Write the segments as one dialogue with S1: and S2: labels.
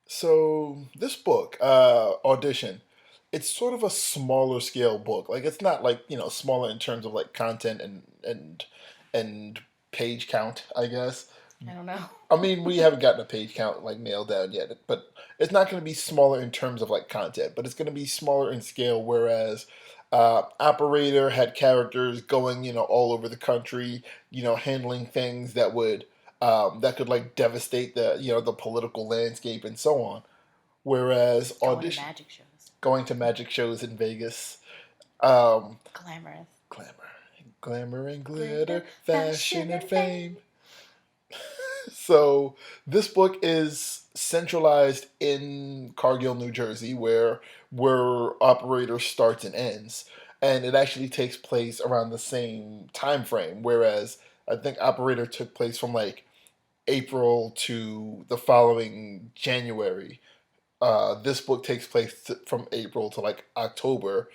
S1: So this book, Audition, it's sort of a smaller scale book. Like it's not like, smaller in terms of like content and page count, I guess.
S2: I don't know.
S1: I mean, we haven't gotten a page count like nailed down yet, but it's not going to be smaller in terms of like content, but it's going to be smaller in scale. Whereas Operator had characters going, all over the country, handling things that could like devastate the political landscape and so on. Whereas
S2: Going to
S1: Audition,
S2: magic shows.
S1: going to magic shows in Vegas, um,
S2: Glamorous.
S1: glamour, glamour and glitter,
S2: Glitter,
S1: fashion
S2: fashion,
S1: and
S2: and fame.
S1: fame. So this book is centralized in Cargill, New Jersey, where Operator starts and ends, and it actually takes place around the same time frame. Whereas I think Operator took place from like April to the following January. This book takes place from April to like October,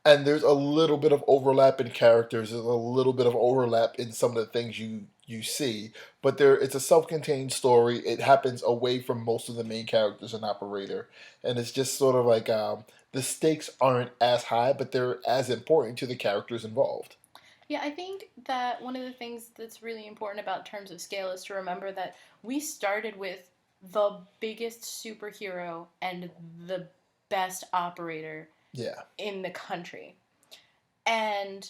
S1: and there's a little bit of overlap in characters. There's a little bit of overlap in some of the things you see, but it's a self-contained story. It happens away from most of the main characters in Operator, and it's just sort of like the stakes aren't as high, but they're as important to the characters involved.
S2: Yeah, I think that one of the things that's really important about terms of scale is to remember that we started with the biggest superhero and the best operator
S1: Yeah,
S2: in the country. And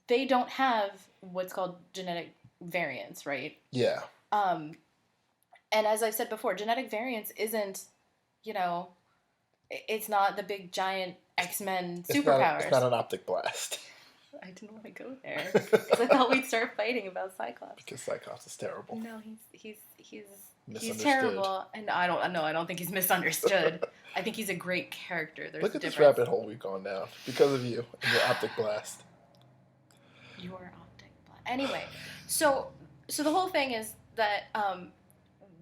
S2: they don't have what's called genetic variants, right?
S1: yeah.
S2: Um, and as I said before, genetic variance isn't, you know, it's not the big giant X Men
S1: It's not
S2: superpowers.
S1: an optic blast.
S2: I didn't want to go there because I thought we'd start fighting about Cyclops.
S1: Because Cyclops is terrible,
S2: No, he's
S1: misunderstood.
S2: terrible, and I don't know. I don't think he's misunderstood. I think he's a great character. There's
S1: Look
S2: a
S1: at this
S2: difference.
S1: rabbit hole we've gone down because of you and your optic blast.
S2: Your optic blast. Anyway, so the whole thing is that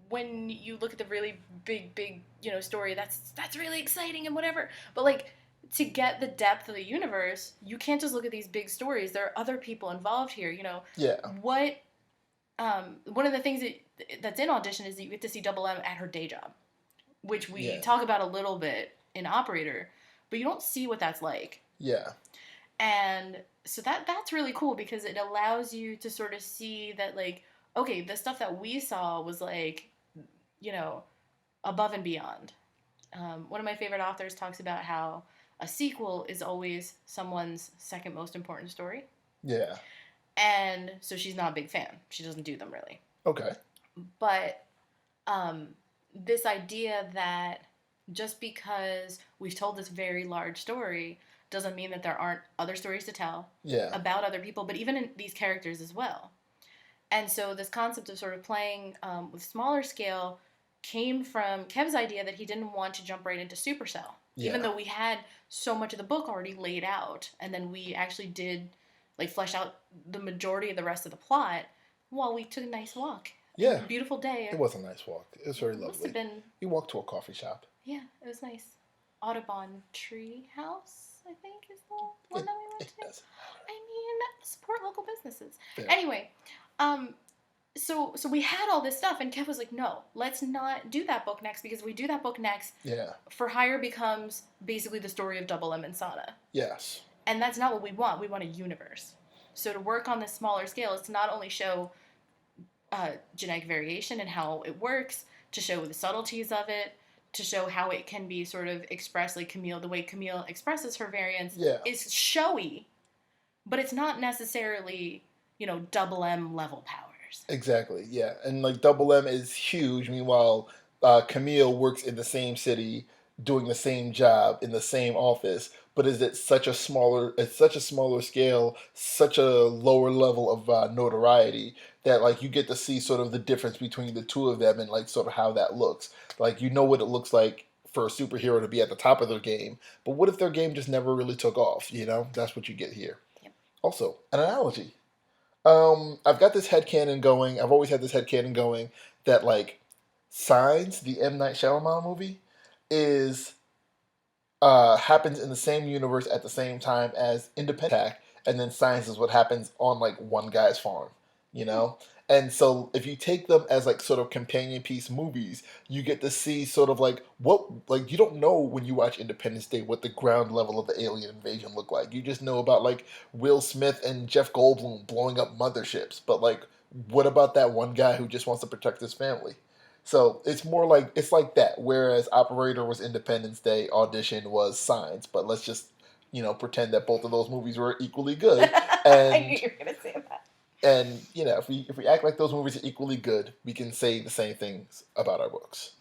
S2: when you look at the really big story, that's really exciting and whatever. But like to get the depth of the universe, you can't just look at these big stories. There are other people involved here.
S1: Yeah,
S2: What one of the things that's in Audition is that you get to see Double M at her day job, which we
S1: yeah,
S2: talk about a little bit in Operator, but you don't see what that's like.
S1: yeah,
S2: And so that's really cool because it allows you to sort of see that, like, okay, the stuff that we saw was like, you know, above and beyond. One of my favorite authors talks about how a sequel is always someone's second most important story.
S1: yeah.
S2: And so she's not a big fan. She doesn't do them really.
S1: Okay.
S2: But um, this idea that just because we've told this very large story doesn't mean that there aren't other stories to tell
S1: Yeah,
S2: about other people, but even in these characters as well. And so this concept of sort of playing with smaller scale came from Kev's idea that he didn't want to jump right into Supercell, even
S1: yeah,
S2: though we had so much of the book already laid out, and then we actually did like flesh out the majority of the rest of the plot while we took a nice walk.
S1: yeah.
S2: Beautiful day.
S1: It was a nice walk. It was very
S2: Must have
S1: lovely.
S2: been,
S1: We walked to a coffee shop.
S2: yeah, it was nice. Audubon Tree House, I think, is the one that we went
S1: It
S2: to.
S1: doesn't
S2: I mean, support local businesses.
S1: matter.
S2: Anyway, um, so we had all this stuff, and Kev was like, "No, let's not do that book next because if we do that book next,
S1: Yeah.
S2: For Hire becomes basically the story of Double M and Sana,
S1: Yes.
S2: and that's not what we want. We want a universe. So to work on this smaller scale is to not only show genetic variation and how it works, to show the subtleties of it, to show how it can be sort of expressed, like Camille, the way Camille expresses her variants
S1: Yeah.
S2: is showy, but it's not necessarily, double M level powers.
S1: Exactly. Yeah. And like Double M is huge. Meanwhile, Camille works in the same city, doing the same job in the same office, but is it such a smaller? It's such a smaller scale, such a lower level of notoriety that like you get to see sort of the difference between the two of them and like sort of how that looks. Like you know what it looks like for a superhero to be at the top of their game, but what if their game just never really took off? That's what you get here.
S2: Yep.
S1: Also, an analogy. I've got this headcanon going. I've always had this headcanon going that like Signs, the M Night Shyamalan movie, is happens in the same universe at the same time as Independence Attack, and then Signs is what happens on like one guy's farm, you
S2: Hmm.
S1: know. And so if you take them as like sort of companion piece movies, you get to see sort of like what, like you don't know when you watch Independence Day what the ground level of the alien invasion looked like. You just know about like Will Smith and Jeff Goldblum blowing up motherships. But like what about that one guy who just wants to protect his family? So it's more like it's like that. Whereas Operator was Independence Day, Audition was Signs. But let's just pretend that both of those movies were equally good.
S2: I knew
S1: And
S2: you were gonna say that.
S1: and if we act like those movies are equally good, we can say the same things about our books.